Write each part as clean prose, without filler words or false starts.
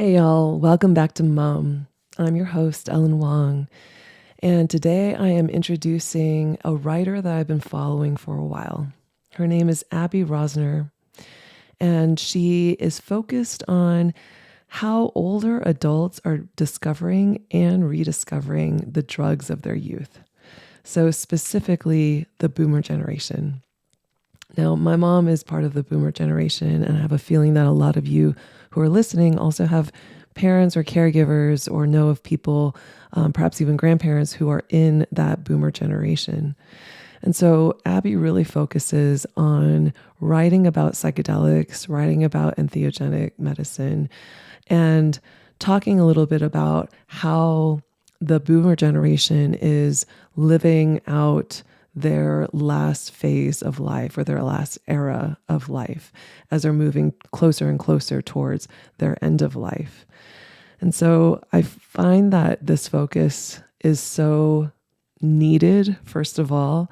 Hey y'all, welcome back to Mum. I'm your host, Ellen Wong, and today I am introducing a writer that I've been following for a while. Her name is Abbie Rosner, and she is focused on how older adults are discovering and rediscovering the drugs of their youth. So, specifically, the boomer generation. Now, my mom is part of the boomer generation, and I have a feeling that a lot of you who are listening also have parents or caregivers or know of people, perhaps even grandparents, who are in that boomer generation. And so Abbie really focuses on writing about psychedelics, writing about entheogenic medicine, and talking a little bit about how the boomer generation is living out their last phase of life or their last era of life as they're moving closer and closer towards their end of life. And so I find that this focus is so needed, first of all.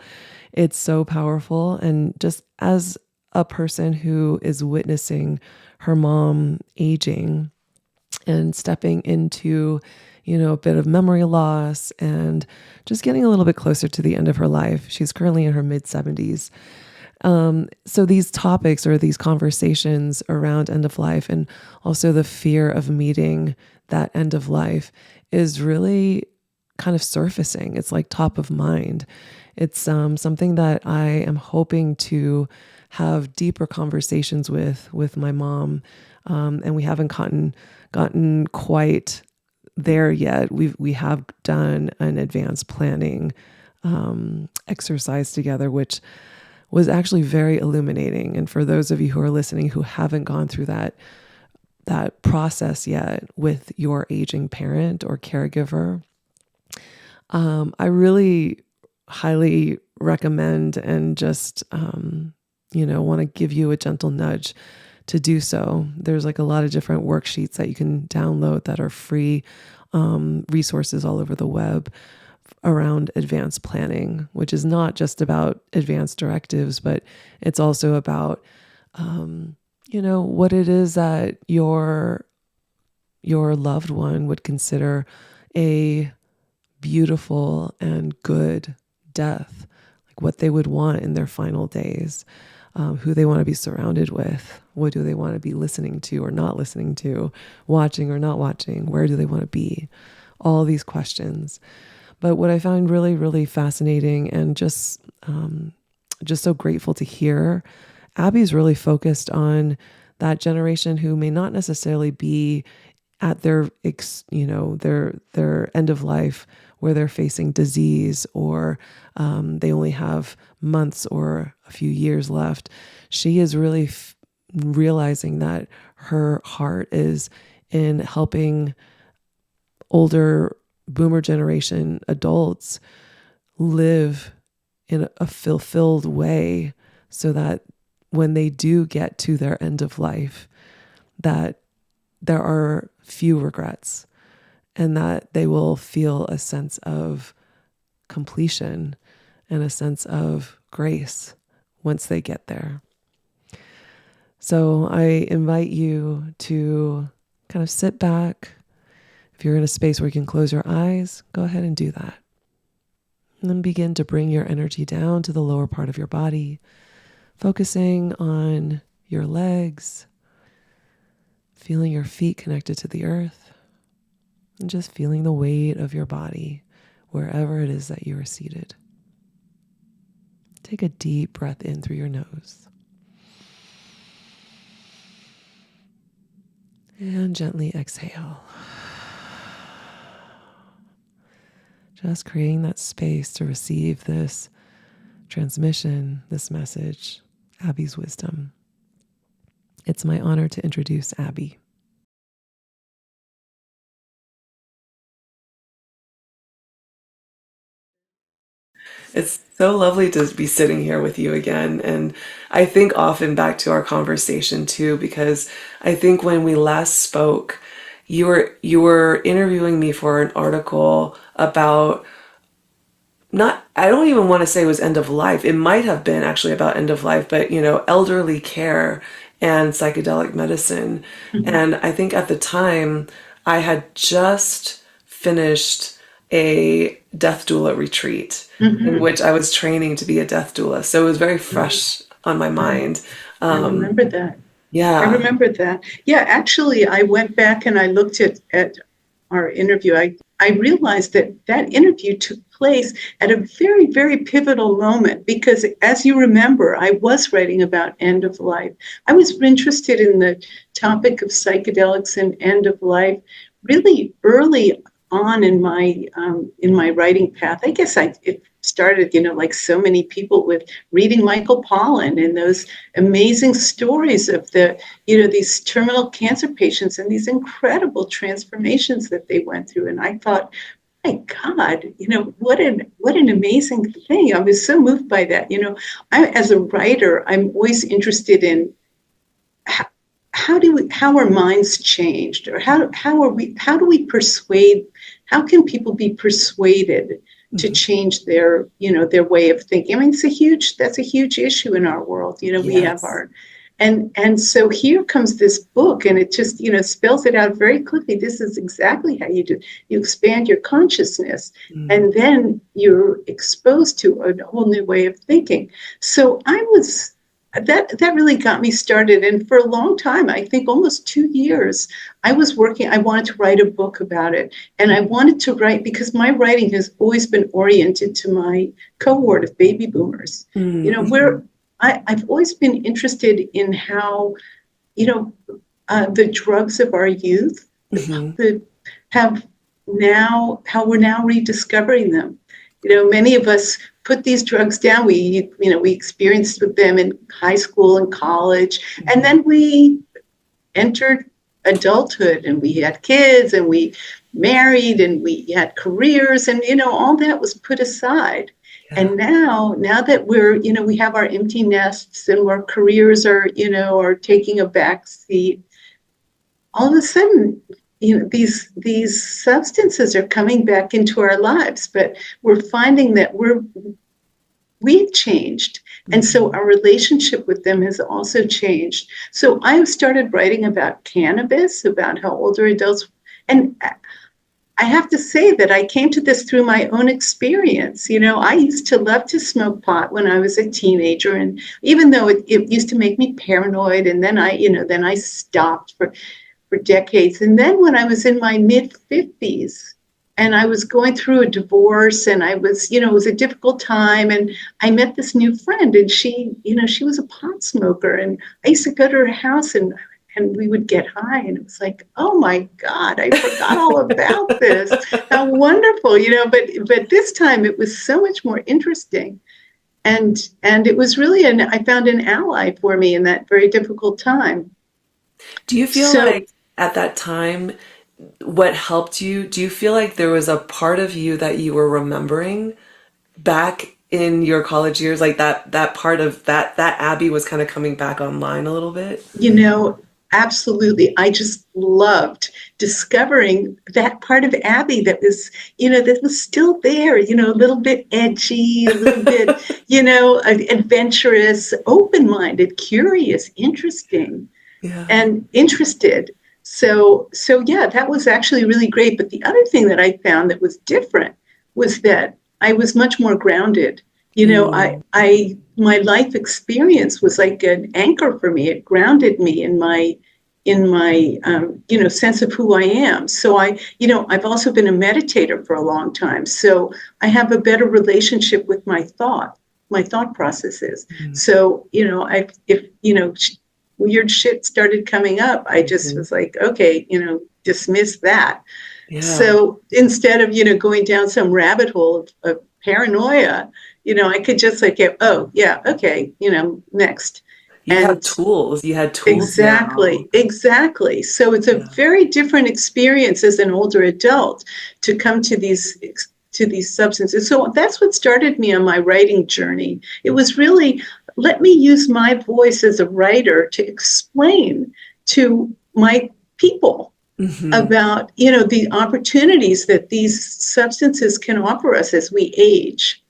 It's so powerful. And just as a person who is witnessing her mom aging and stepping into, a bit of memory loss and just getting a little bit closer to the end of her life. She's currently in her mid 70s. So these topics or these conversations around end of life and also the fear of meeting that end of life is really kind of surfacing. It's like top of mind. It's something that I am hoping to have deeper conversations with my mom, and we haven't gotten quite there yet. We have done an advanced planning exercise together, which was actually very illuminating. And for those of you who are listening who haven't gone through that process yet with your aging parent or caregiver, I really highly recommend and just want to give you a gentle nudge to do so. There's like a lot of different worksheets that you can download that are free, resources all over the web around advanced planning, which is not just about advanced directives, but it's also about, what it is that your loved one would consider a beautiful and good death, like what they would want in their final days. Who they want to be surrounded with, what do they want to be listening to or not listening to, watching or not watching, where do they want to be, all these questions. But what I found really, really fascinating and just so grateful to hear, Abbie's really focused on that generation who may not necessarily be at their end of life where they're facing disease or they only have months or a few years left. She is really realizing that her heart is in helping older boomer generation adults live in a fulfilled way so that when they do get to their end of life, that there are few regrets and that they will feel a sense of completion and a sense of grace once they get there. So I invite you to kind of sit back. If you're in a space where you can close your eyes, go ahead and do that. And then begin to bring your energy down to the lower part of your body, focusing on your legs, feeling your feet connected to the earth, and just feeling the weight of your body wherever it is that you are seated. Take a deep breath in through your nose. And gently exhale. Just creating that space to receive this transmission, this message, Abbie's wisdom. It's my honor to introduce Abbie. It's so lovely to be sitting here with you again. And I think often back to our conversation too, because I think when we last spoke, you were interviewing me for an article about not, I don't even want to say it was end of life. It might have been actually about end of life, but elderly care and psychedelic medicine. Mm-hmm. And I think at the time I had just finished a death doula retreat in Mm-hmm. which I was training to be a death doula. So it was very fresh on my Right. mind. I remember that. I Yeah. remember that. Yeah, actually, I went back and I looked at our interview. I realized that that interview took place at a very, very pivotal moment because, as you remember, I was writing about end of life. I was interested in the topic of psychedelics and end of life really early on in my writing path. I guess it started, like so many people, with reading Michael Pollan and those amazing stories of these terminal cancer patients and these incredible transformations that they went through. And I thought, my God, what an amazing thing. I was so moved by that. As a writer, I'm always interested in how are minds changed, or how do we persuade, how can people be persuaded to change their way of thinking? I mean, that's a huge issue in our world. We have Yes. and so here comes this book, and it just spells it out very quickly. This is exactly how you do. You expand your consciousness, and then you're exposed to a whole new way of thinking. So that really got me started. And for a long time, I think almost 2 years, I wanted to write a book about it. And I wanted to write because my writing has always been oriented to my cohort of baby boomers. Where I've always been interested in how, the drugs of our youth have how we're now rediscovering them. Many of us put these drugs down. We experienced with them in high school and college, and then we entered adulthood, and we had kids, and we married, and we had careers, and all that was put aside. Yeah. And now that we have our empty nests, and our careers are taking a back seat, all of a sudden, these substances are coming back into our lives, but we're finding that we've changed. And so our relationship with them has also changed. So I started writing about cannabis, about how older adults, and I have to say that I came to this through my own experience. I used to love to smoke pot when I was a teenager, and even though it used to make me paranoid, and then I stopped for decades. And then when I was in my mid-50s, and I was going through a divorce, and it was a difficult time, and I met this new friend, and she was a pot smoker, and I used to go to her house, and we would get high, and it was like, oh my God, I forgot all about this. How wonderful, but this time it was so much more interesting. And it was really, I found an ally for me in that very difficult time. Do you feel like at that time, what helped you, do you feel like there was a part of you that you were remembering back in your college years, like that part of that Abbie was kind of coming back online a little bit? Absolutely. I just loved discovering that part of Abbie that was still there, a little bit edgy, a little bit, adventurous, open-minded, curious, interesting, and interested. So yeah, that was actually really great. But the other thing that I found that was different was that I was much more grounded. My life experience was like an anchor for me. It grounded me in my sense of who I am. So I've also been a meditator for a long time. So I have a better relationship with my thought processes. So, if weird shit started coming up, I just was like, okay, dismiss that. Yeah. So instead of, going down some rabbit hole of paranoia, I could just like, oh yeah, okay, next. You had tools. Exactly. So it's a very different experience as an older adult to come to these substances. So that's what started me on my writing journey. It was really, let me use my voice as a writer to explain to my people about, the opportunities that these substances can offer us as we age.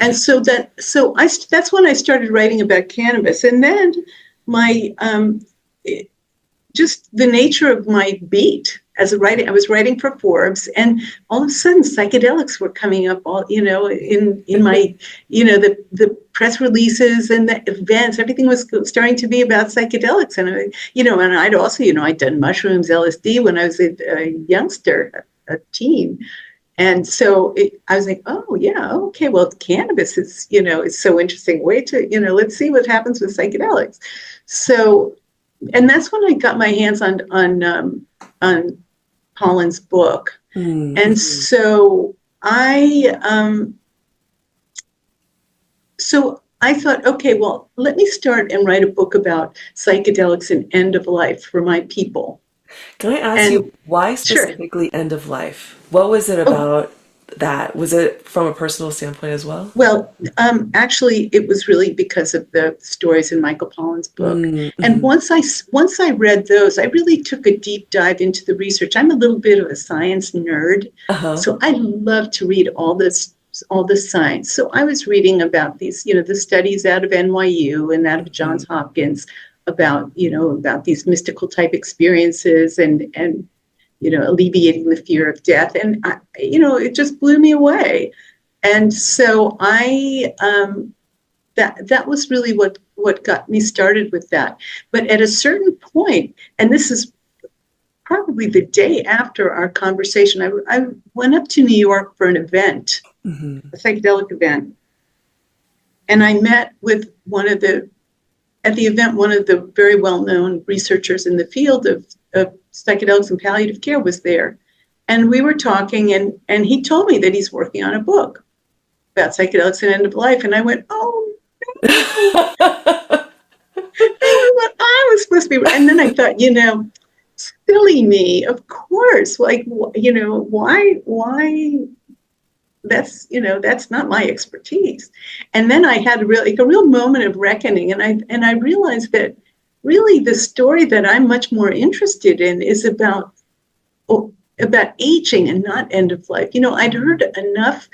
And that's when I started writing about cannabis. And then my just the nature of my beat as a writer. I was writing for Forbes, and all of a sudden psychedelics were coming up all, in my, the press releases and the events, everything was starting to be about psychedelics. And, and I'd also, I'd done mushrooms, LSD when I was a youngster, a teen. And so I was like, oh, yeah, okay, well, cannabis is, it's so interesting. Way to, let's see what happens with psychedelics. So, and that's when I got my hands on Colin's book. Mm-hmm. And so I thought, okay, well, let me start and write a book about psychedelics and end of life for my people. Can I ask you why specifically end of life? What was it about that? Was it from a personal standpoint as well? Well, actually, it was really because of the stories in Michael Pollan's book. Mm-hmm. And once I read those, I really took a deep dive into the research. I'm a little bit of a science nerd, so I love to read all the science. So I was reading about these, the studies out of NYU and out of Johns Hopkins about these mystical type experiences and alleviating the fear of death. And it just blew me away. And so that was really what got me started with that. But at a certain point, and this is probably the day after our conversation, I went up to New York for an event, a psychedelic event. And I met with one of the very well-known researchers in the field of psychedelics and palliative care was there. And we were talking, and he told me that he's working on a book about psychedelics and end of life. And I went, oh, no. That was what I was supposed to be. And then I thought, silly me, of course. Like, why? That's not my expertise. And then I had a real moment of reckoning. And I realized that really the story that I'm much more interested in is about aging and not end of life. I'd heard enough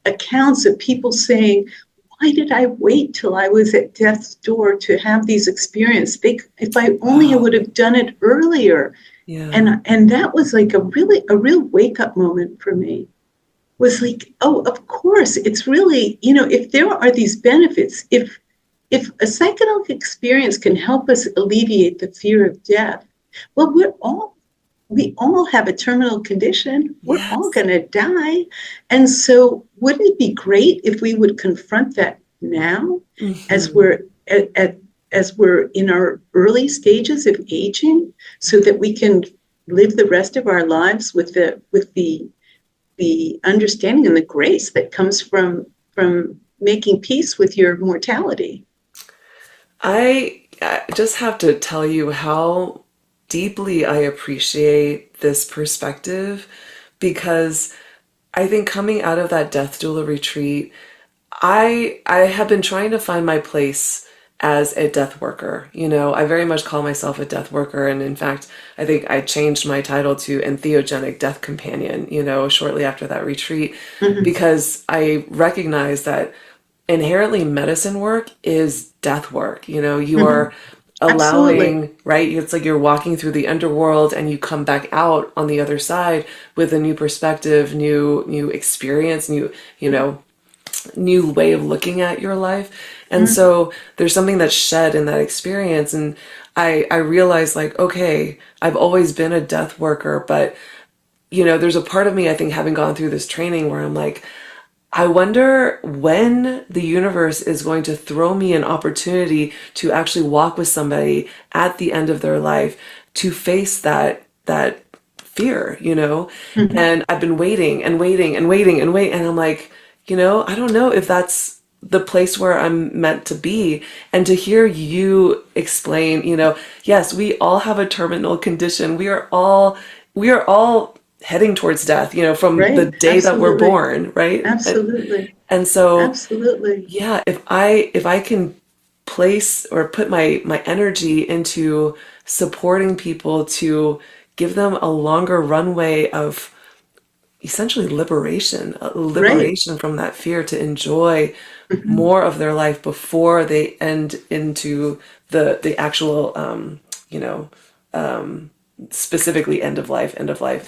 accounts of people saying, why did I wait till I was at death's door to have these experiences? If I only would have done it earlier. Yeah. And that was like a real wake up moment for me. Was like, oh, of course, it's really, if there are these benefits, if a psychedelic experience can help us alleviate the fear of death, well, we all have a terminal condition. We're all going to die. And so wouldn't it be great if we would confront that now as we're in our early stages of aging, so that we can live the rest of our lives with the understanding and the grace that comes from making peace with your mortality. I just have to tell you how deeply I appreciate this perspective, because I think coming out of that death doula retreat, I have been trying to find my place as a death worker. I very much call myself a death worker. And in fact, I think I changed my title to entheogenic death companion, shortly after that retreat, because I recognize that inherently medicine work is death work. You are allowing, absolutely, right? It's like you're walking through the underworld and you come back out on the other side with a new perspective, new experience, new way of looking at your life. And so there's something that's shed in that experience. And I realized, like, okay, I've always been a death worker, but there's a part of me, I think, having gone through this training where I'm like, I wonder when the universe is going to throw me an opportunity to actually walk with somebody at the end of their life to face that fear, and I've been waiting and waiting and waiting and waiting. And I'm like, I don't know if that's the place where I'm meant to be. And to hear you explain, yes, we all have a terminal condition. We are all heading towards death, from the day that we're born, right? Absolutely. And so, absolutely, yeah, if I can place or put my energy into supporting people to give them a longer runway of essentially liberation, a Right. liberation from that fear to enjoy Mhm. more of their life before they end into the actual you know specifically end of life.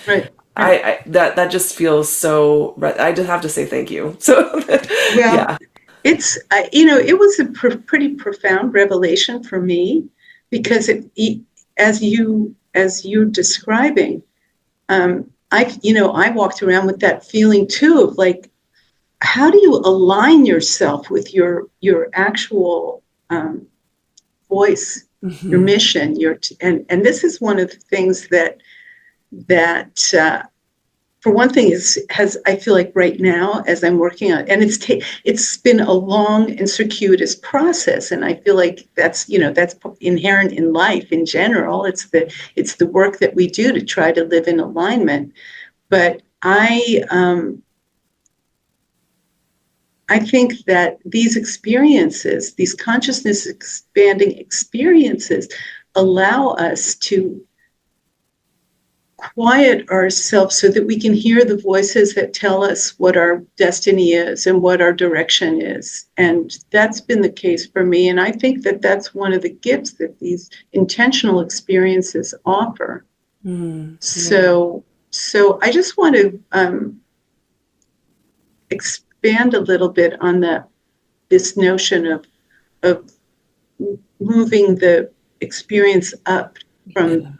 Right. Right. That just feels so I just have to say thank you. So Well, yeah. it was a pretty profound revelation for me because as you're describing, I walked around with that feeling too of like, how do you align yourself with your actual voice, your Hmm. mission, and this is one of the things that for one thing has I feel like right now as I'm working on, and it's been a long and circuitous process, and I feel like that's inherent in life in general. It's the work that we do to try to live in alignment. But I think that these experiences, these consciousness expanding experiences, allow us to quiet ourselves so that we can hear the voices that tell us what our destiny is and what our direction is. And that's been the case for me. And I think that that's one of the gifts that these intentional experiences offer. Mm, yeah. So I just want to expand a little bit on this notion of moving the experience up from Yeah.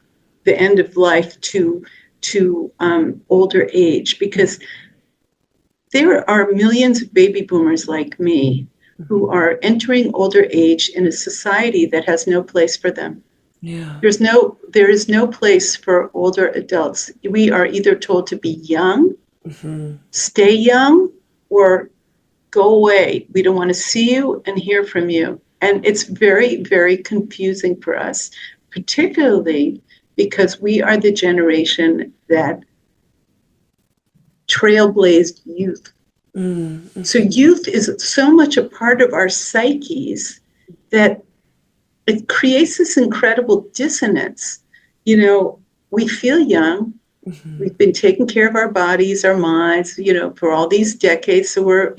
the end of life to older age, because there are millions of baby boomers like me who Hmm. are entering older age in a society that has no place for them. Yeah. There is no place for older adults. We are either told to be young, Hmm. stay young, or go away. We don't want to see you and hear from you. And it's very, very confusing for us, particularly because we are the generation that trailblazed youth. So Mm-hmm. youth is so much a part of our psyches that it creates this incredible dissonance. You know, we feel young. Hmm. We've been taking care of our bodies, our minds, for all these decades. So we're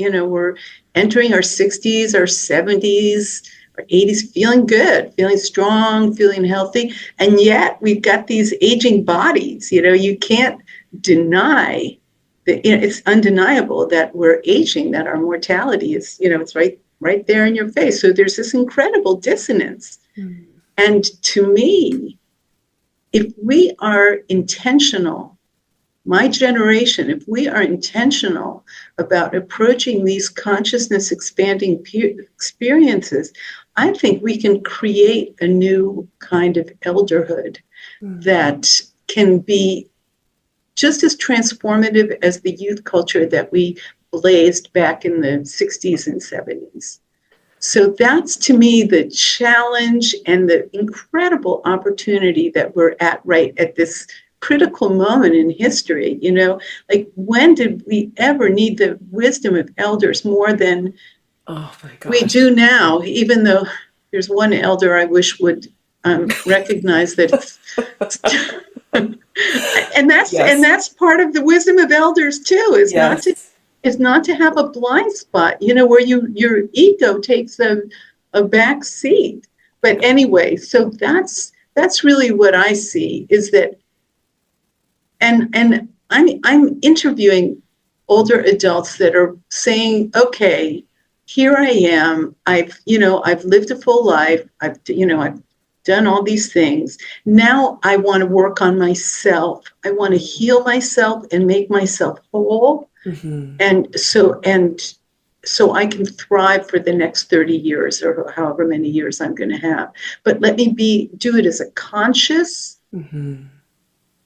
entering our 60s, our 70s, our 80s, feeling good, feeling strong, feeling healthy. And yet we've got these aging bodies. You can't deny that, it's undeniable that we're aging, that our mortality is, it's right there in your face. So there's this incredible dissonance. Mm. And to me, if we are intentional, my generation, if we are intentional about approaching these consciousness expanding experiences, I think we can create a new kind of elderhood Mm. that can be just as transformative as the youth culture that we blazed back in the 60s and 70s. So that's to me the challenge and the incredible opportunity that we're at right at this critical moment in history. Like, when did we ever need the wisdom of elders more than Oh my we gosh. do now? Even though there's one elder I wish would recognize that and that's and Yes. that's part of the wisdom of elders too, Yes. is not to have a blind spot, where your ego takes a back seat. But anyway, so that's really what I see, is that, and I'm interviewing older adults that are saying, okay, here I am. I've lived a full life. I've done all these things. Now I want to work on myself. I want to heal myself and make myself whole. Hmm. And so I can thrive for the next 30 years or however many years I'm going to have. But let me do it as a conscious, Hmm.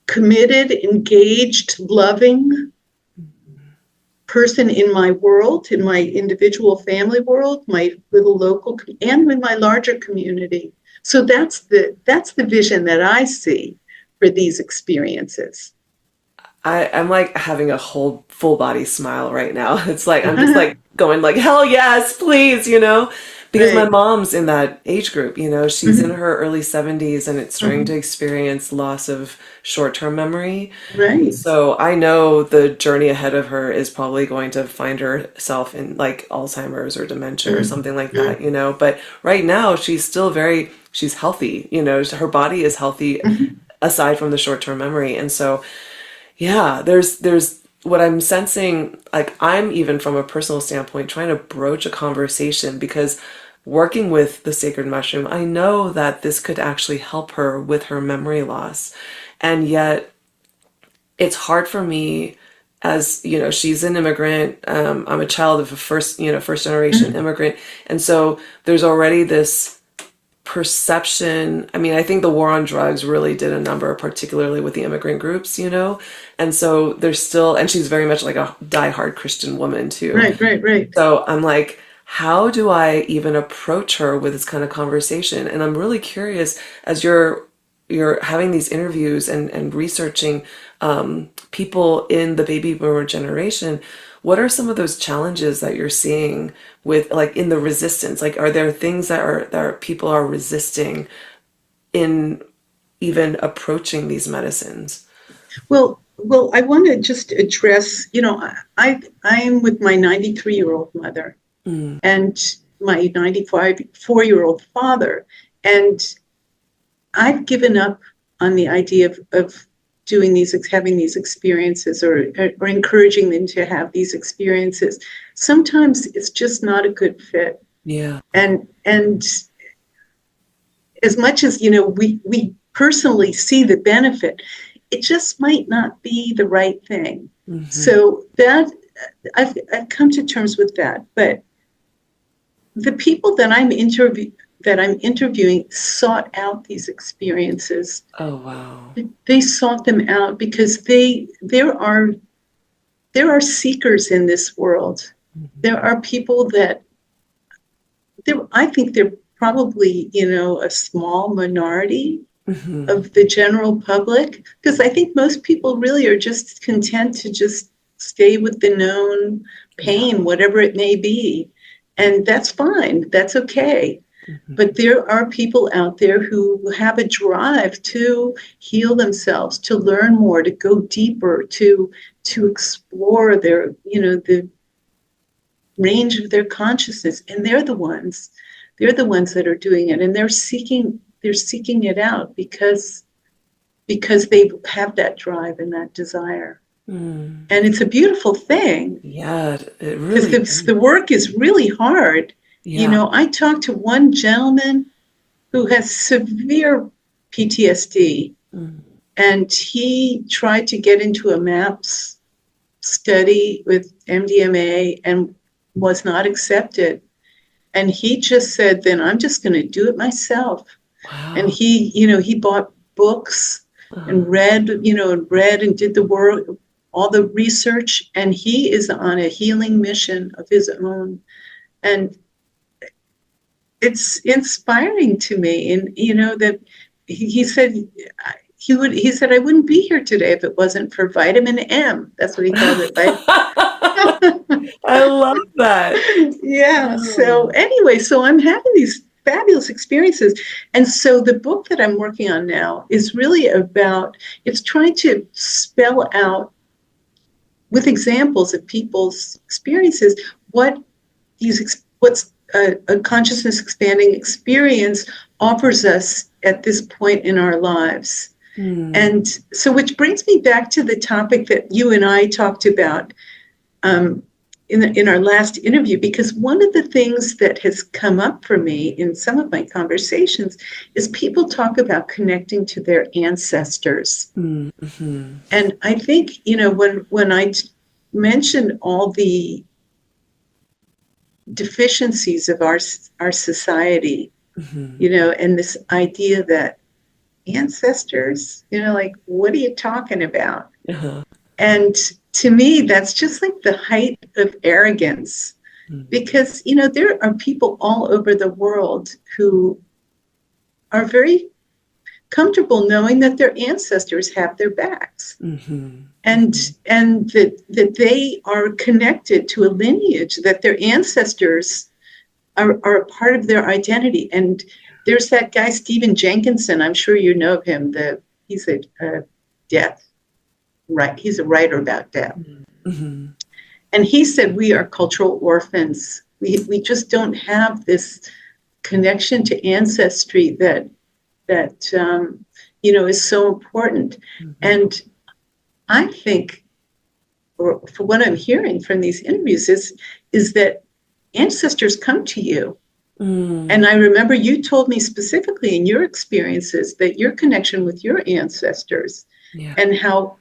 committed, engaged, loving person in my world, in my individual family world, my little local, and in my larger community. So that's the vision that I see for these experiences. I'm like having a whole full body smile right now. It's like I'm just like going like hell yes, please, Because my mom's in that age group, she's in Mhm. her early 70s and it's starting to Mhm. experience loss of short-term memory. And Right. so I know the journey ahead of her is probably going to find herself in like Alzheimer's or dementia or Mhm. something like that, Mhm. But right now she's still she's healthy, her body is healthy Mhm. aside from the short-term memory. And so yeah, there's what I'm sensing, like I'm even from a personal standpoint trying to broach a conversation because working with the sacred mushroom, I know that this could actually help her with her memory loss. And yet it's hard for me as, she's an immigrant. I'm a child of a first generation Mhm. immigrant. And so there's already this perception. I mean, I think the war on drugs really did a number, particularly with the immigrant groups, And so there's still, and she's very much like a diehard Christian woman too. Right, right, right. So I'm like, how do I even approach her with this kind of conversation? And I'm really curious as you're having these interviews and researching people in the baby boomer generation. What are some of those challenges that you're seeing with like in the resistance? Like, are there things that people are resisting in even approaching these medicines? Well, I want to just address, I'm with my 93-year-old mother Mm, and my 94-year-old father, and I've given up on the idea of doing having these experiences or encouraging them to have these experiences. Sometimes it's just not a good fit. yeah. And as much as, we personally see the benefit, it just might not be the right thing. Hmm. So that I've come to terms with that. But the people that I'm interviewing sought out these experiences. Oh, wow. They sought them out because there are seekers in this world. Hmm. There are people that I think they're probably, a small minority Hmm. of the general public, because I think most people really are just content to just stay with the known Yeah. pain, whatever it may be. And that's fine. That's okay. Hmm. But there are people out there who have a drive to heal themselves, to learn more, to go deeper, to explore the range of their consciousness. And they're the ones that are doing it. And they're seeking it out because they have that drive and that desire. Mm. And it's a beautiful thing Yeah, it because really the is. work is really hard. Yeah. I talked to one gentleman who has severe PTSD, Mm. and he tried to get into a MAPS study with MDMA and was not accepted. And he just said, then I'm just going to do it myself. And Wow. he bought books and Uh, read and did the work, all the research, and he is on a healing mission of his own. And it's inspiring to me. And, that he said he said, I wouldn't be here today if it wasn't for vitamin M. That's what he called it, right? I love that. Yeah. So Oh. anyway, so I'm having these fabulous experiences. And so the book that I'm working on now is really it's trying to spell out with examples of people's experiences what's a consciousness expanding experience offers us at this point in our lives. Hmm. And so, which brings me back to the topic that you and I talked about um, in our last interview, because one of the things that has come up for me in some of my conversations is people talk about connecting to their ancestors. Mm-hmm. And I think, when I mentioned all the deficiencies of our society, Mm-hmm. and this idea that ancestors, like, what are you talking about? Uh-huh. And to me, that's just like the height of arrogance, Mm-hmm. because, there are people all over the world who are very comfortable knowing that their ancestors have their backs, Mm-hmm. and Mm-hmm. that they are connected to a lineage, that their ancestors are a part of their identity. And there's that guy, Stephen Jenkinson. I'm sure you know of him. He's a death, right? He's a writer about death. Mm-hmm. And he said, we are cultural orphans. We just don't have this connection to ancestry that is so important. Mm-hmm. And I think, or for what I'm hearing from these interviews, is that ancestors come to you. And I remember you told me specifically in your experiences that your connection with your ancestors, and how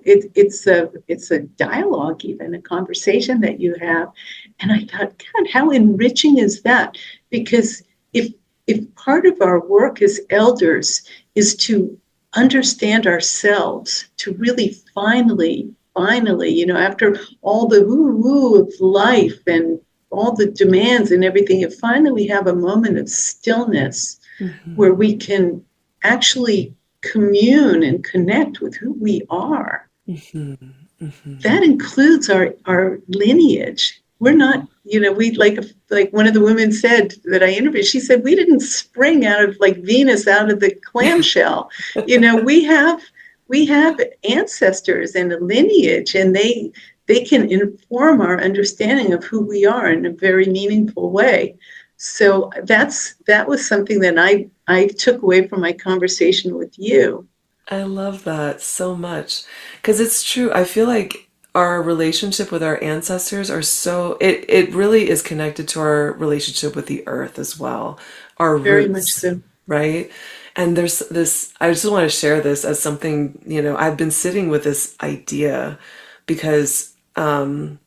it's a dialogue, even a conversation that you have. And I thought, God, how enriching is that? Because if part of our work as elders is to understand ourselves, to really finally, after all the woo-woo of life and all the demands and everything, if finally we have a moment of stillness, mm-hmm. where we can actually commune and connect with who we are. Mm-hmm. Mm-hmm. That includes our lineage. We're not, we like one of the women said that I interviewed, she said, we didn't spring out of like Venus out of the clamshell. We have ancestors and a lineage, and they can inform our understanding of who we are in a very meaningful way. So that was something that I took away from my conversation with you. I love that so much, because it's true. I feel like our relationship with our ancestors it really is connected to our relationship with the earth as well. Our very roots, much so. Right? And there's this, I just want to share this as something, I've been sitting with this idea because of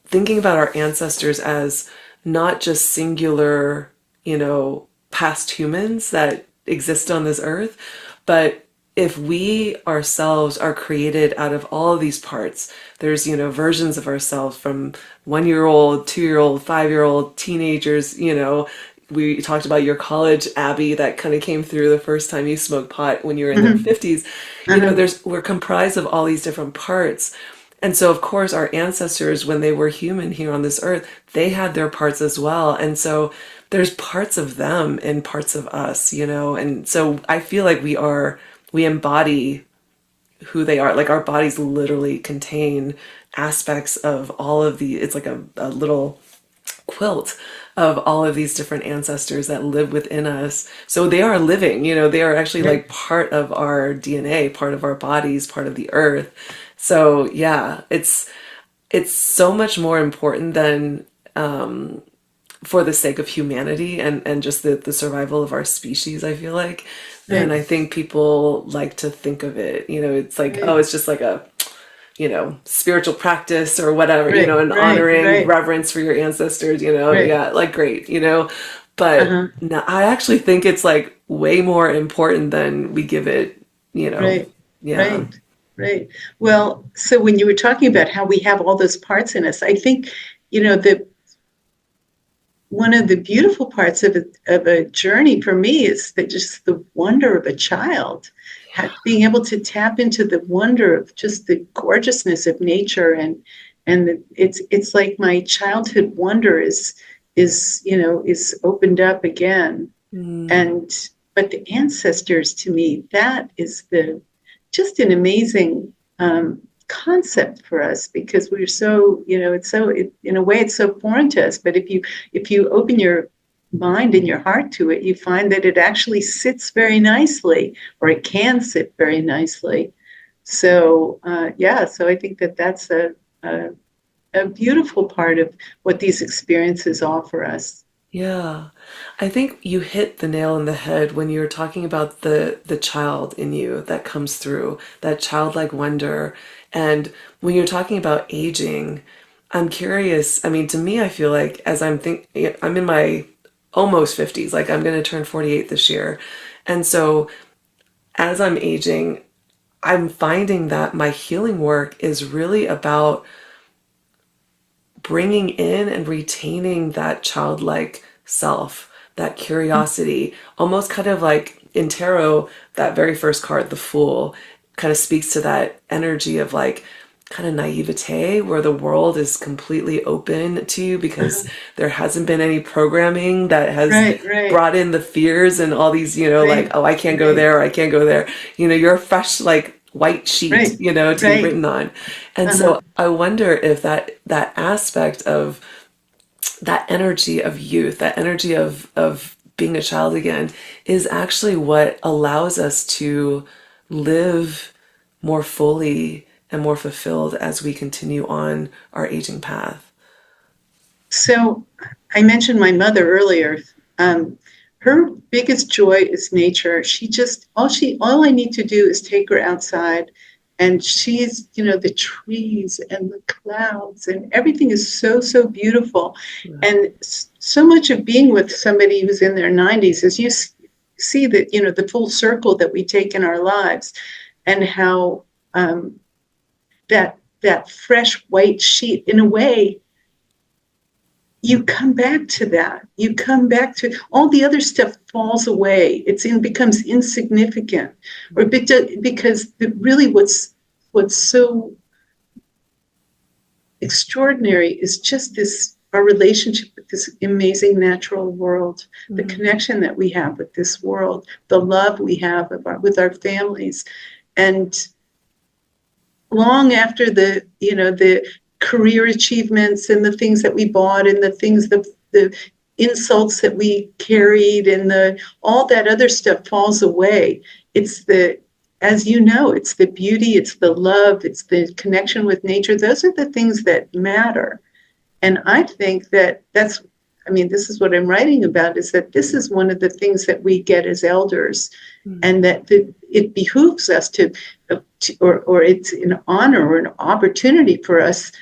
thinking about our ancestors as not just singular, past humans that exist on this earth, but if we ourselves are created out of all of these parts, there's, versions of ourselves from 1-year-old, 2-year-old, 5-year-old, teenagers, we talked about your college, Abbie, that kind of came through the first time you smoked pot when you were in mm-hmm. their 50s. Mm-hmm. We're comprised of all these different parts. And so, of course, our ancestors, when they were human here on this earth, they had their parts as well. And so there's parts of them and parts of us, and so I feel like we embody who they are. Like our bodies literally contain aspects of all of it's like a little quilt of all of these different ancestors that live within us. So they are living, they are actually like part of our DNA, part of our bodies, part of the earth. So yeah, it's so much more important than for the sake of humanity and just the survival of our species, I feel like. And I think people like to think of it, it's like, oh, it's just like a, spiritual practice or whatever, and honoring reverence for your ancestors, yeah, like great, but no, I actually think it's like way more important than we give it, yeah. Right. Well, so when you were talking about how we have all those parts in us, I think, one of the beautiful parts of a journey for me is that just the wonder of a child, being able to tap into the wonder of just the gorgeousness of nature, and it's like my childhood wonder is opened up again, but the ancestors, to me, that is just an amazing concept for us, because we're so, in a way it's so foreign to us. But if you open your mind and your heart to it, you find that it actually sits very nicely, or it can sit very nicely. So so I think that's a beautiful part of what these experiences offer us. Yeah, I think you hit the nail on the head when you were talking about the child in you that comes through, that childlike wonder. And when you're talking about aging, I'm curious. I mean, to me, I feel like as I'm in my almost 50s, like I'm going to turn 48 this year. And so as I'm aging, I'm finding that my healing work is really about bringing in and retaining that childlike self, that curiosity, almost kind of like in tarot, that very first card, the Fool, kind of speaks to that energy of like, kind of naivete where the world is completely open to you because Uh-huh. there hasn't been any programming that has Right, right, brought in the fears and all these, like, right, oh, I can't go right, there, or I can't go there. You're a fresh, like, white sheet, right, to be right. written on. And Uh-huh. so I wonder if that aspect of that energy of youth, that energy of being a child again, is actually what allows us to live more fully and more fulfilled as we continue on our aging path. So I mentioned my mother earlier. Um, Her biggest joy is nature. All I need to do is take her outside, and she's, the trees and the clouds and everything is so, so beautiful. And so much of being with somebody who's in their 90s is you see that, the full circle that we take in our lives, and how that fresh white sheet, in a way, you come back to that. You come back to all the other stuff falls away. Becomes insignificant, or because really what's so extraordinary is just this our relationship with this amazing natural world, the Mm-hmm. connection that we have with this world, the love we have with our families, and long after the career achievements and the things that we bought and the insults that we carried and the all that other stuff falls away. It's the As you know, it's the beauty, it's the love, it's the connection with nature. Those are the things that matter. And I think this is what I'm writing about, is that this is one of the things that we get as elders, and that it behooves us or it's an honor or an opportunity for us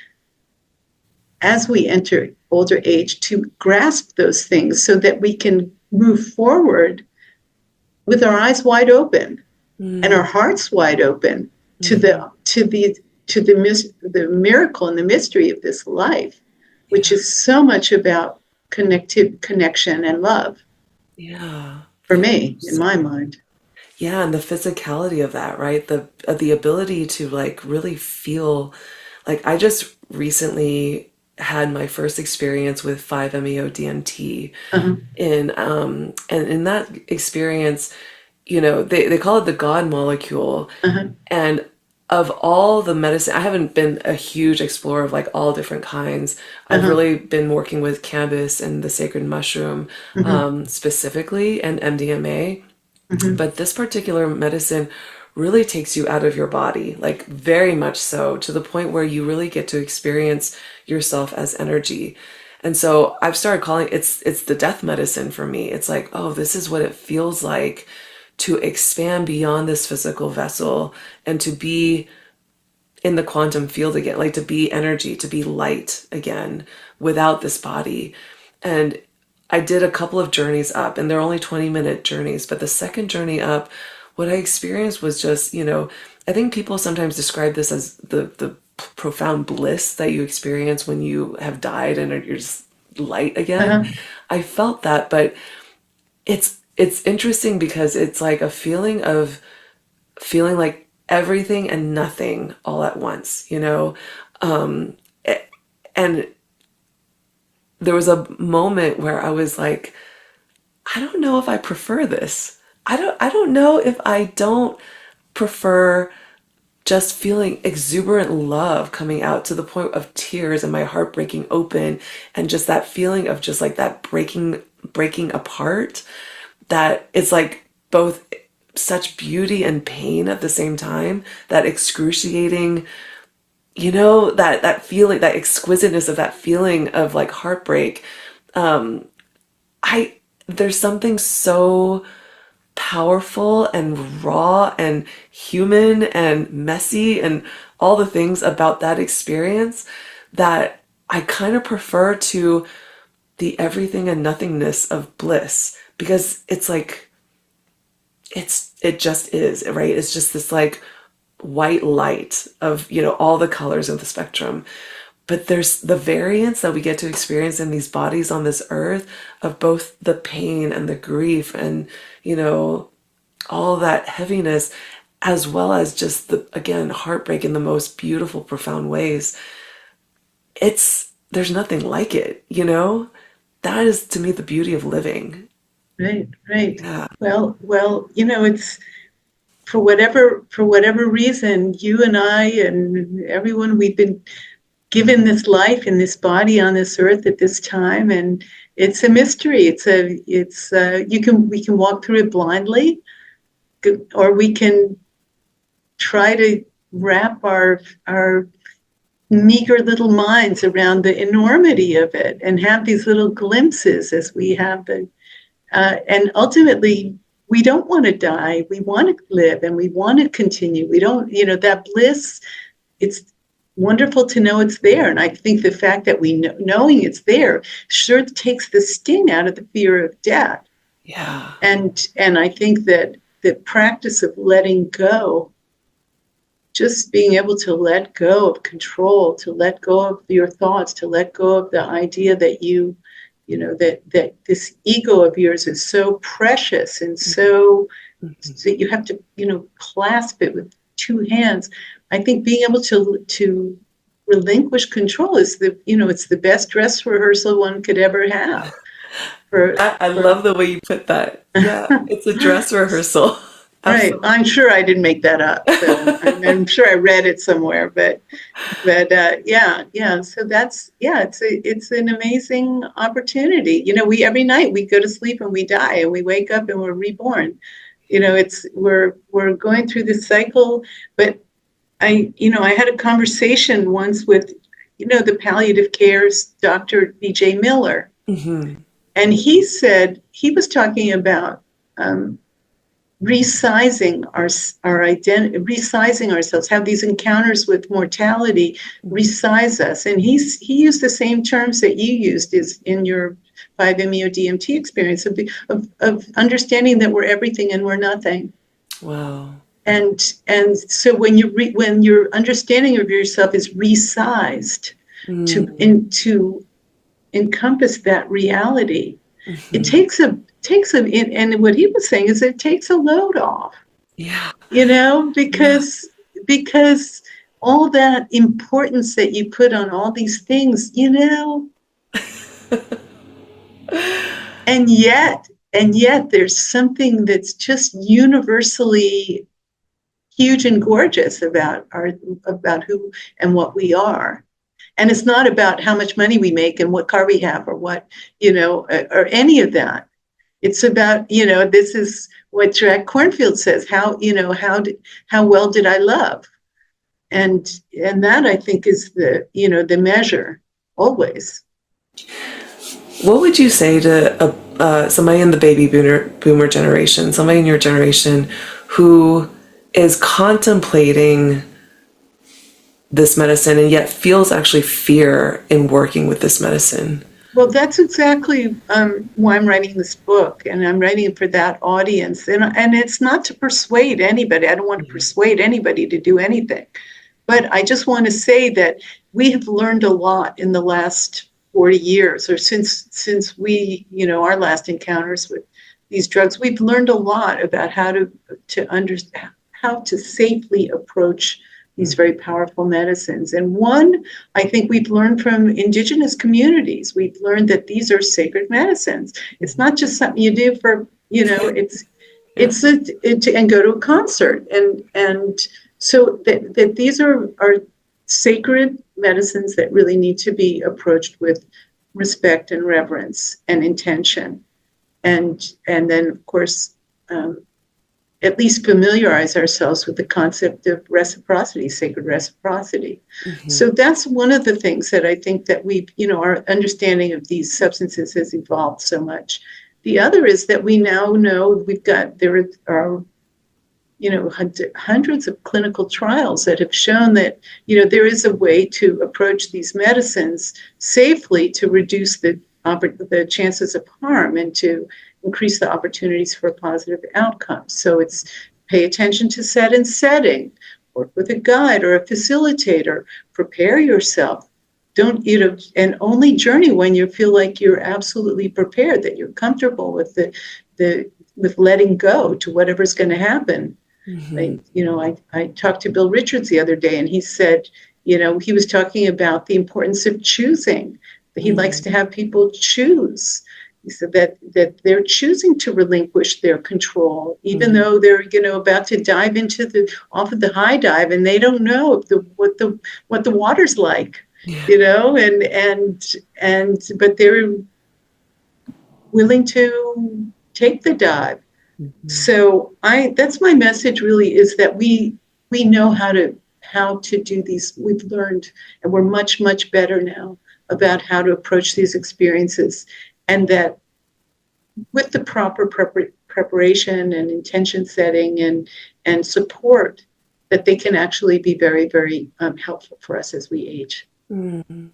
as we enter older age to grasp those things so that we can move forward with our eyes wide open and our hearts wide open to the miracle and the mystery of this life, which is so much about connection and love, Yeah. for me, in my mind. Yeah, and the physicality of that, right? The ability to like really feel like I just recently had my first experience with 5-MeO DMT. Uh-huh, And in that experience, they call it the God molecule. uh-huh, And of all the medicine, I haven't been a huge explorer of like all different kinds. I've uh-huh, really been working with cannabis and the sacred mushroom, uh-huh, specifically, and MDMA. uh-huh. But this particular medicine really takes you out of your body, like very much so, to the point where you really get to experience yourself as energy. And so I've started calling it's the death medicine for me. It's like, oh, this is what it feels like to expand beyond this physical vessel and to be in the quantum field again, like to be energy, to be light again without this body. And I did a couple of journeys up, and they're only 20-minute journeys, but the second journey up, what I experienced was just, I think people sometimes describe this as the profound bliss that you experience when you have died and you're just light again. Uh-huh. I felt that, but it's interesting because it's like a feeling of feeling like everything and nothing all at once. And there was a moment where I was like, I don't know if I prefer this. I don't know if I don't prefer just feeling exuberant love coming out to the point of tears and my heart breaking open, and just that feeling of just like that breaking apart, that it's like both such beauty and pain at the same time, that excruciating, that feeling, that exquisiteness of that feeling of like heartbreak. I There's something so powerful and raw and human and messy and all the things about that experience that I kind of prefer to the everything and nothingness of bliss, because it's like it just is, right? It's just this like white light of, all the colors of the spectrum. But there's the variance that we get to experience in these bodies on this earth of both the pain and the grief and, all that heaviness. as well as just the, again, heartbreak in the most beautiful, profound ways. There's nothing like it, you know? That is to me the beauty of living. Right, right. Yeah. Well, it's for whatever reason, you and I and everyone, we've been given this life in this body on this earth at this time, and it's a mystery. We can walk through it blindly, or we can try to wrap our meager little minds around the enormity of it and have these little glimpses as we have and ultimately we don't want to die. We want to live and we want to continue. We don't, that bliss, it's wonderful to know it's there. And I think the fact that knowing it's there sure takes the sting out of the fear of death. Yeah. And I think that the practice of letting go, just being able to let go of control, to let go of your thoughts, to let go of the idea that that this ego of yours is so precious and so that you have to, clasp it with two hands. I think being able to relinquish control is it's the best dress rehearsal one could ever have. I love the way you put that. Yeah, it's a dress rehearsal. Right. I'm sure I didn't make that up. So I'm sure I read it somewhere, but yeah. So it's an amazing opportunity. Every night we go to sleep and we die and we wake up and we're reborn. We're going through this cycle, but I had a conversation once with, the palliative care's Dr. B.J. Miller. Mm-hmm. And he said, he was talking about resizing our identity, resizing ourselves, have these encounters with mortality, resize us. And he used the same terms that you used in your 5-MeO-DMT experience of understanding that we're everything and we're nothing. Wow. And so when your understanding of yourself is resized to encompass that reality, it takes and what he was saying is it takes a load off. Yeah. Because all that importance that you put on all these things, and yet there's something that's just universally huge and gorgeous about who and what we are. And it's not about how much money we make and what car we have or what, or any of that. It's about, this is what Jack Kornfield says, how well did I love? And that I think is the measure always. What would you say to somebody in the baby boomer generation, somebody in your generation who is contemplating this medicine and yet feels actually fear in working with this medicine? Well, that's exactly why I'm writing this book, and I'm writing it for that audience. And it's not to persuade anybody. I don't want to persuade anybody to do anything. But I just want to say that we have learned a lot in the last 40 years, or since we, our last encounters with these drugs. We've learned a lot about how to understand how to safely approach these very powerful medicines. And one, I think we've learned from indigenous communities. We've learned that these are sacred medicines. It's not just something you do for, and go to a concert. And so that these are sacred medicines that really need to be approached with respect and reverence and intention. And then, of course, at least familiarize ourselves with the concept of reciprocity, sacred reciprocity. Mm-hmm. So that's one of the things that I think that our understanding of these substances has evolved so much. The other is that we now know there are hundreds of clinical trials that have shown that, there is a way to approach these medicines safely to reduce the chances of harm and to increase the opportunities for positive outcomes. So it's pay attention to set and setting, work with a guide or a facilitator, prepare yourself. Don't, and only journey when you feel like you're absolutely prepared, that you're comfortable with with letting go to whatever's going to happen. Mm-hmm. I talked to Bill Richards the other day, and he said, he was talking about the importance of choosing. He likes to have people choose. He said that they're choosing to relinquish their control, even though they're about to dive off of the high dive, and they don't know what the water's like, but they're willing to take the dive. So that's my message really, is that we know how to do these. We've learned, and we're much, much better now about how to approach these experiences, and that with the proper preparation and intention setting and support, that they can actually be very, very helpful for us as we age. Mm-hmm.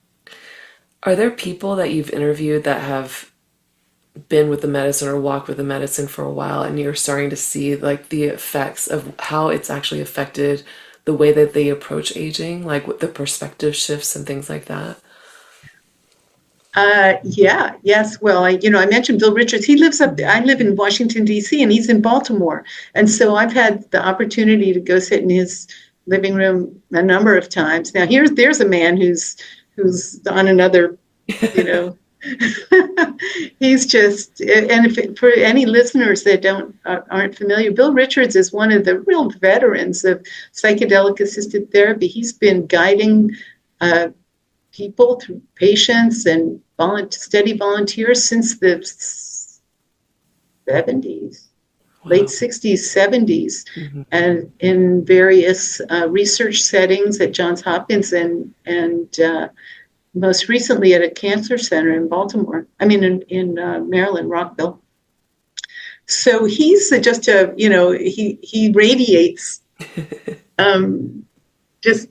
Are there people that you've interviewed that have been with the medicine or walked with the medicine for a while, and you're starting to see like the effects of how it's actually affected the way that they approach aging, like with the perspective shifts and things like that? Yes. Well, I mentioned Bill Richards. I live in Washington, D.C., and he's in Baltimore. And so I've had the opportunity to go sit in his living room a number of times. Now, there's a man who's on another, he's just, and for any listeners that aren't familiar, Bill Richards is one of the real veterans of psychedelic assisted therapy. He's been guiding people through patients and steady volunteers since the 70s, wow. Late 60s, 70s, and in various research settings at Johns Hopkins and most recently at a cancer center in Baltimore. In Maryland, Rockville. So he's he radiates just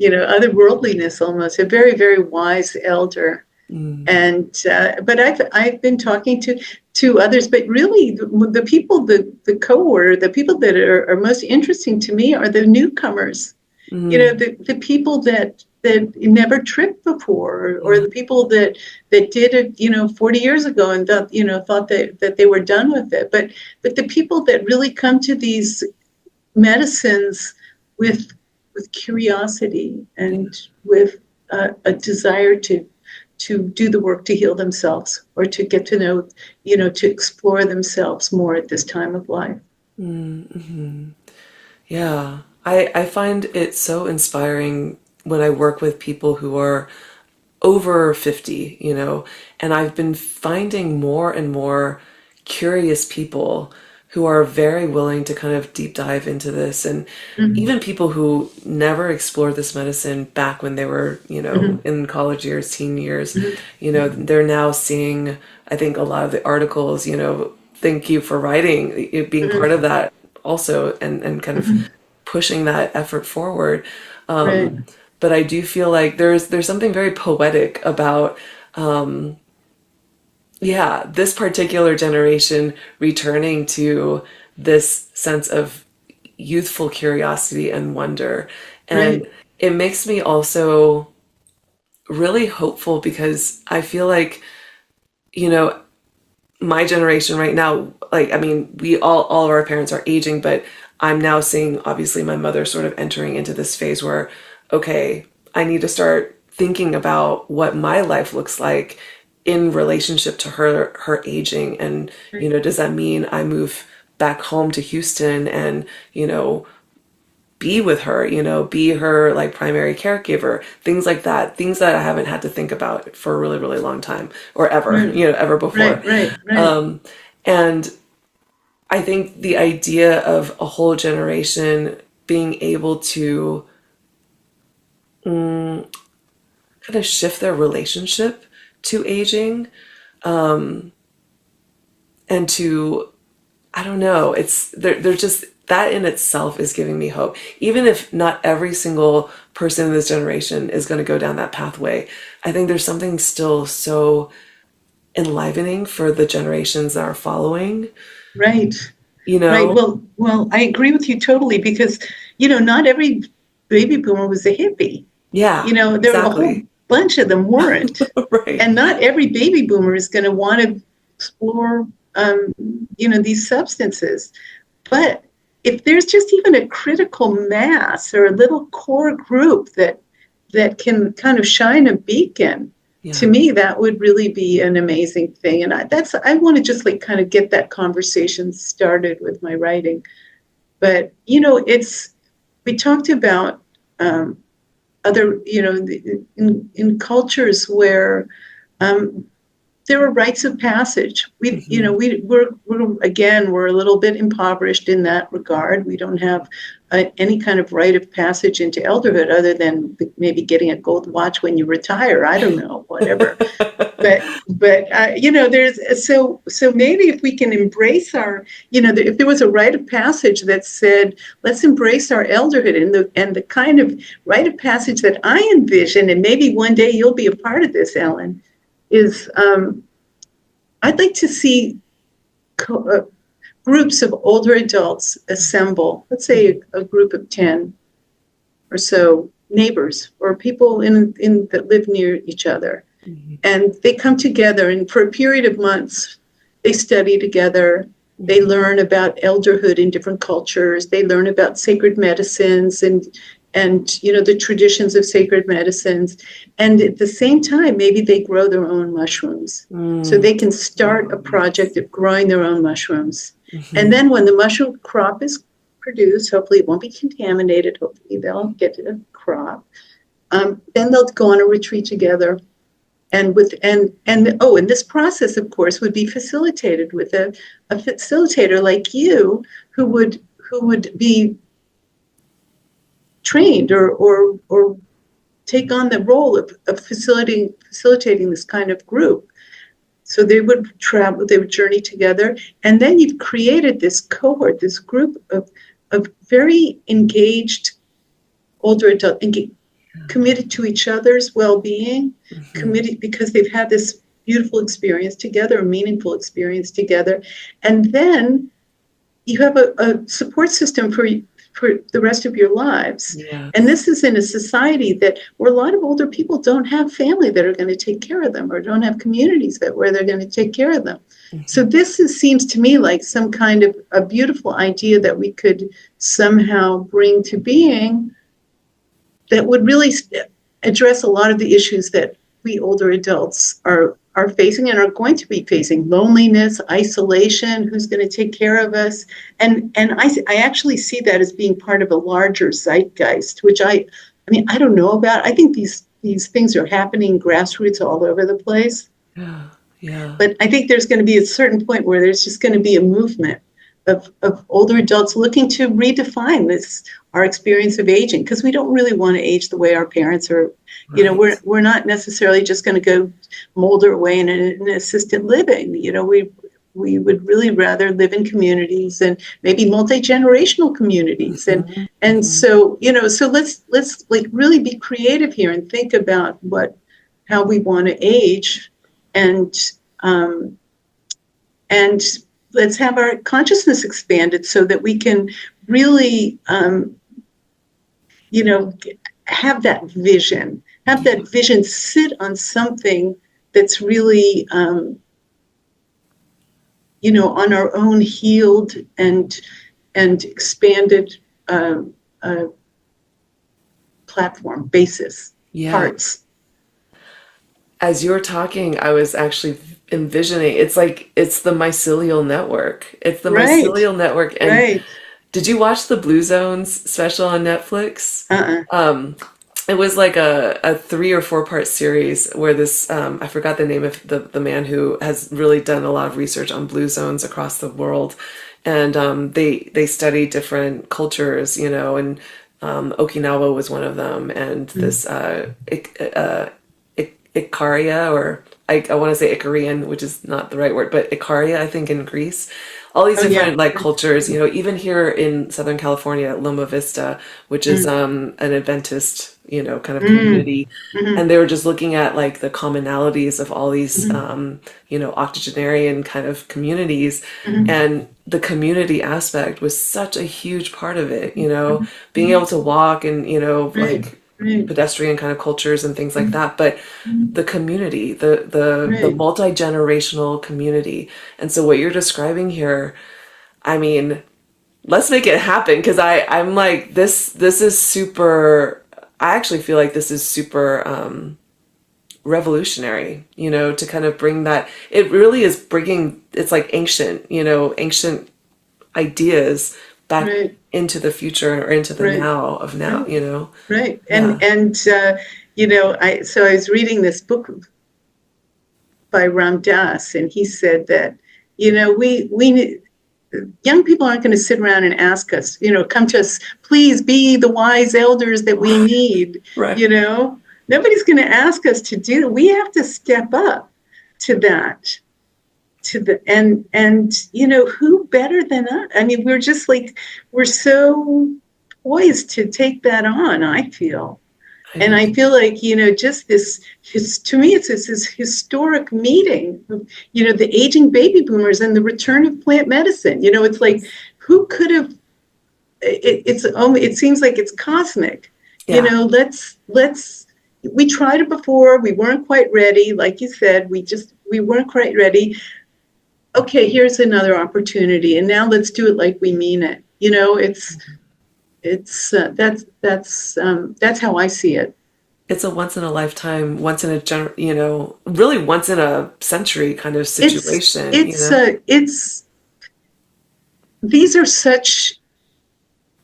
otherworldliness almost. A very, very wise elder. And but I've been talking to others, but really the people, the cohort, the people that are most interesting to me are the newcomers. The people that never tripped before, or the people that did it 40 years ago and thought that they were done with it. But the people that really come to these medicines with curiosity and with a desire to do the work to heal themselves, or to get to know, to explore themselves more at this time of life. Mm-hmm. Yeah, I find it so inspiring when I work with people who are over 50, and I've been finding more and more curious people who are very willing to kind of deep dive into this, and even people who never explored this medicine back when they were, in college years, teen years, they're now seeing, I think, a lot of the articles, thank you for writing, it being part of that also, and kind of pushing that effort forward. Right. But I do feel like there's something very poetic about, this particular generation returning to this sense of youthful curiosity and wonder. And it makes me also really hopeful, because I feel like, my generation right now, we all of our parents are aging, but I'm now seeing, obviously, my mother sort of entering into this phase where, okay, I need to start thinking about what my life looks like in relationship to her aging. And, does that mean I move back home to Houston and, be with her, be her like primary caregiver, things like that, things that I haven't had to think about for a really, really long time, or ever, ever before. Right. And I think the idea of a whole generation being able to kind of shift their relationship to aging, and to, I don't know, they're just, that in itself is giving me hope. Even if not every single person in this generation is going to go down that pathway, I think there's something still so enlivening for the generations that are following. Right. Right. Well, I agree with you totally, because, not every baby boomer was a hippie. Yeah. There were a whole bunch of them weren't. Right. And not every baby boomer is going to want to explore, these substances. But if there's just even a critical mass or a little core group that can kind of shine a beacon, to Yeah. me, that would really be an amazing thing. And I want to just like kind of get that conversation started with my writing. But, we talked about other, in cultures where there are rites of passage. Mm-hmm. We're a little bit impoverished in that regard. We don't have any kind of rite of passage into elderhood other than maybe getting a gold watch when you retire. I don't know, whatever. But there's so maybe if we can embrace our, if there was a rite of passage that said, let's embrace our elderhood, and the kind of rite of passage that I envision, and maybe one day you'll be a part of this, Ellen, is I'd like to see groups of older adults assemble, let's say a group of 10 or so neighbors or people that live near each other. Mm-hmm. And they come together, and for a period of months, they study together. They learn about elderhood in different cultures. They learn about sacred medicines and the traditions of sacred medicines. And at the same time, maybe they grow their own mushrooms. So they can start a project of growing their own mushrooms. Mm-hmm. And then when the mushroom crop is produced, hopefully it won't be contaminated. Hopefully they'll get a crop. Then they'll go on a retreat together. And this process, of course, would be facilitated with a facilitator like you, who would be trained or take on the role of facilitating this kind of group. So they would travel, they would journey together, and then you've created this cohort, this group of very engaged older adults, committed to each other's well-being, committed because they've had this beautiful experience together, a meaningful experience together, and then you have a support system for the rest of your lives. Yes. And this is in a society where a lot of older people don't have family that are going to take care of them, or don't have communities where they're going to take care of them. Mm-hmm. So this seems to me like some kind of a beautiful idea that we could somehow bring to being that would really address a lot of the issues that we older adults are facing and are going to be facing: loneliness, isolation, who's going to take care of us. And I actually see that as being part of a larger zeitgeist, which I don't know about. I think these things are happening grassroots all over the place. Yeah. Yeah. But I think there's going to be a certain point where there's just going to be a movement of older adults looking to redefine our experience of aging, because we don't really want to age the way our parents are. Right. We're not necessarily just going to go molder away in an assisted living. We would really rather live in communities, and maybe multi-generational communities. And so let's like really be creative here and think about how we want to age, and let's have our consciousness expanded so that we can really, have that vision sit on something that's really, on our own healed and expanded platform basis, parts. As you were talking, I was actually envisioning, it's the mycelial network. It's the mycelial network. And did you watch the Blue Zones special on Netflix? It was like a 3 or 4 part series where this, I forgot the name of the man who has really done a lot of research on blue zones across the world. And they study different cultures, and Okinawa was one of them. And this Ikaria, or I want to say Icarian, which is not the right word, but Ikaria, I think, in Greece. All these different cultures, even here in Southern California, Loma Vista, which is an Adventist, kind of community. And they were just looking at like the commonalities of all these, octogenarian kind of communities. And the community aspect was such a huge part of it, being able to walk and, pedestrian kind of cultures and things like that, but the community, the multi-generational community. And so what you're describing here, I mean, let's make it happen. Because I'm like, this is super, I actually feel like this is super revolutionary, to kind of bring that. It really is bringing, it's like ancient, ancient ideas back Right, into the future or into the right, now of now, right, right. Yeah. So I was reading this book by Ram Dass, and he said that, we young people aren't going to sit around and ask us, come to us, please be the wise elders that we need. Right. Nobody's going to ask us to do that. We have to step up to that. Who better than us? I mean, we're so poised to take that on, I feel. I And do. I feel like, just to me, it's this historic meeting of, the aging baby boomers and the return of plant medicine. It's like, who could have, it seems like it's cosmic. Yeah. We tried it before. We weren't quite ready. Like you said, we weren't quite ready. Okay, here's another opportunity. And now let's do it like we mean it. That's how I see it. It's a once in a lifetime, once in a really once in a century kind of situation, It's these are such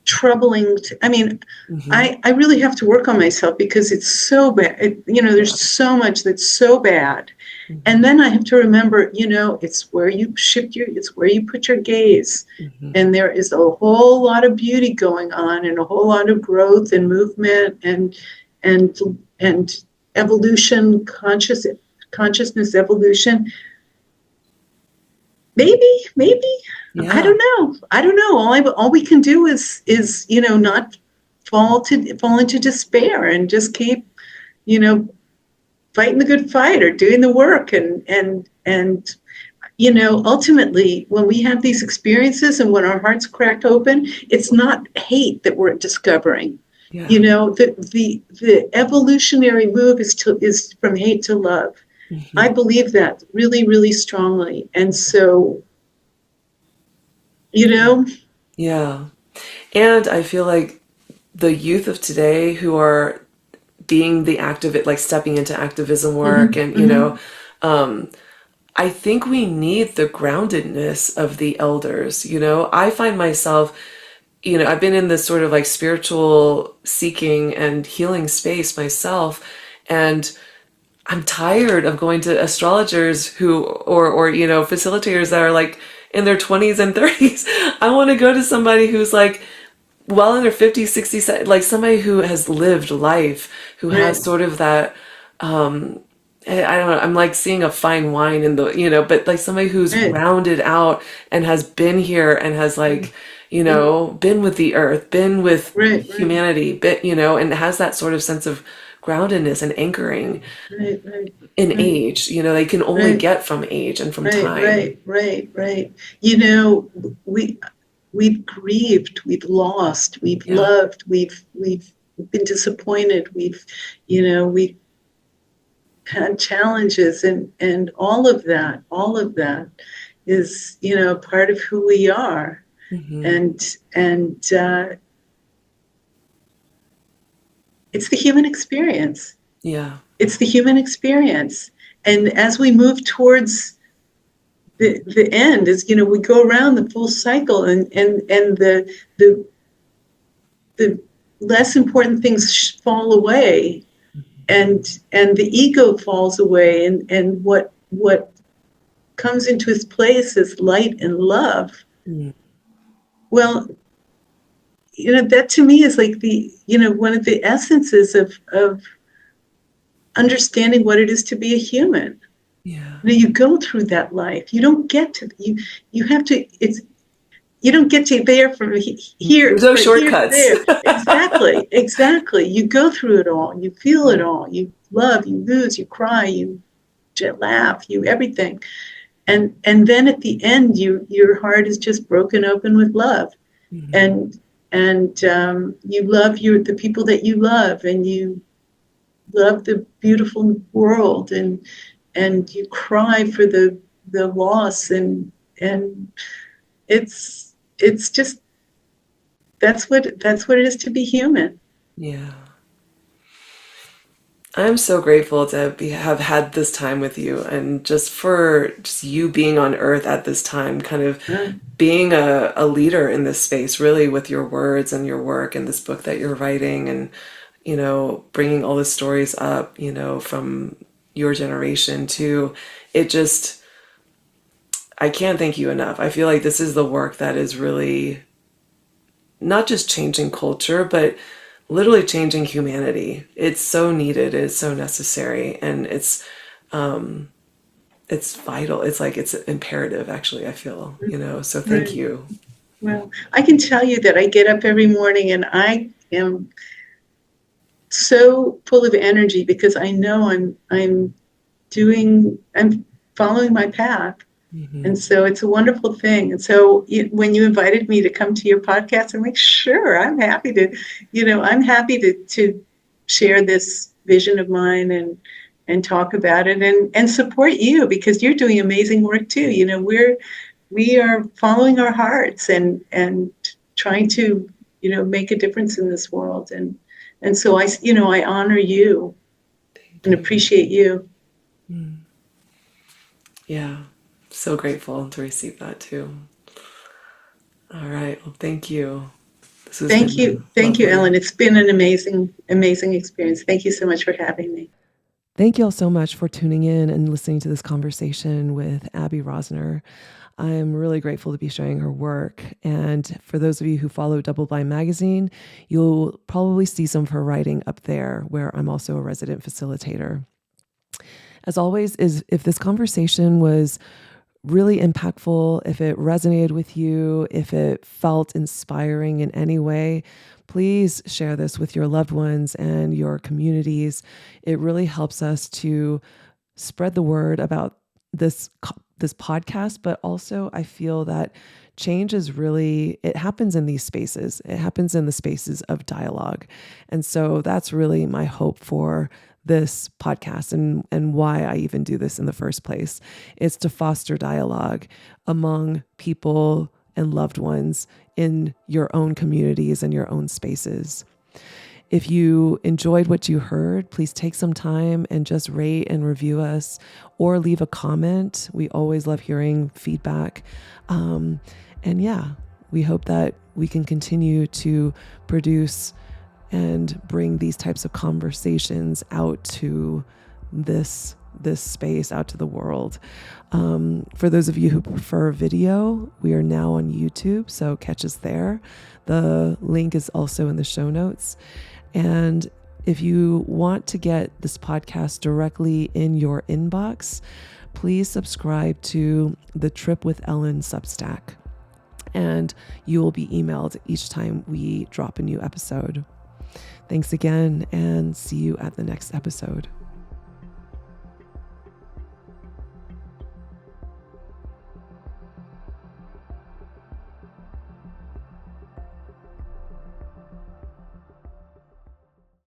troubling. I mean, Mm-hmm. I really have to work on myself because it's so bad. Yeah. There's so much that's so bad. Mm-hmm. And then I have to remember, it's where it's where you put your gaze. Mm-hmm. And there is a whole lot of beauty going on and a whole lot of growth and movement and and evolution, consciousness evolution. Maybe I Yeah. don't know. I don't know. All we can do is not fall into despair and just keep you know fighting the good fight or doing the work and ultimately when we have these experiences and when our hearts crack open, it's not hate that we're discovering. Yeah. The evolutionary move is from hate to love. I Mm-hmm. believe that really, really strongly. And so, you know, Yeah. And I feel like the youth of today who are being the active, like stepping into activism work, mm-hmm, and mm-hmm, I think we need the groundedness of the elders. I find myself, I've been in this sort of like spiritual seeking and healing space myself, and I'm tired of going to astrologers or facilitators that are like in their 20s and 30s. I want to go to somebody who's like well in their 50s, 60s, like somebody who has lived life, who has right, sort of that I don't know, I'm like seeing a fine wine in the, but like somebody who's right, rounded out and has been here and has like, right, been with the earth, been with right, right, humanity, and has that sort of sense of groundedness and anchoring right, right, in right, age, they can only right, get from age and from right, time. right, right, right. You know, we we've grieved, we've lost, we've Yeah. loved, we've been disappointed, we've had challenges, and all of that is part of who we are. Hmm. And it's the human experience. Yeah. It's the human experience. And as we move towards the end, as we go around the full cycle, and the the less important things fall away, and the ego falls away, and what comes into its place is light and love. Mm. Well, that to me is like the one of the essences of understanding what it is to be a human. Yeah. You go through that life. You don't get to you have to. It's you don't get to there from There's no here to shortcuts. there. Exactly. You go through it all. You feel it Yeah. all. You love. You lose. You cry. You laugh. You everything. And then at the end, your heart is just broken open with love, Hmm. and you love the people that you love, and you love the beautiful world, and you cry for the loss, and it's just that's what it is to be human. Yeah. I'm so grateful to have had this time with you, and just for just you being on earth at this time, kind of Uh, being a leader in this space, really, with your words and your work and this book that you're writing, and, bringing all the stories up, from your generation to it. Just, I can't thank you enough. I feel like this is the work that is really not just changing culture, but literally changing humanity. It's so needed. It's so necessary, and it's vital. It's like it's imperative. Actually, I feel. So thank right. you. Well, I can tell you that I get up every morning and I am so full of energy because I know I'm following my path. Mm-hmm. And so it's a wonderful thing. And so when you invited me to come to your podcast, I'm like, sure, I'm happy to share this vision of mine and talk about it and support you because you're doing amazing work too. We are following our hearts and trying to, make a difference in this world. And so I honor you Thank and you. appreciate you. Yeah, so grateful to receive that too. All right. Well, thank you. This has been Thank you, lovely. Ellen. It's been an amazing experience. Thank you so much for having me. Thank you all so much for tuning in and listening to this conversation with Abbie Rosner. I'm really grateful to be sharing her work. And for those of you who follow Double Blind Magazine, you'll probably see some of her writing up there, where I'm also a resident facilitator. As always, is if this conversation was really impactful, if it resonated with you, if it felt inspiring in any way, please share this with your loved ones and your communities. It really helps us to spread the word about this podcast, but also I feel that change is really, it happens in these spaces. It happens in the spaces of dialogue. And so that's really my hope for this podcast and why I even do this in the first place. It's to foster dialogue among people and loved ones in your own communities and your own spaces. If you enjoyed what you heard, please take some time and just rate and review us or leave a comment. We always love hearing feedback. And yeah, we hope that we can continue to produce and bring these types of conversations out to this space, out to the world. For those of you who prefer video, we are now on YouTube, so catch us there. The link is also in the show notes. And if you want to get this podcast directly in your inbox, please subscribe to the Trip with Ellen Substack, and you will be emailed each time we drop a new episode. Thanks again, and see you at the next episode.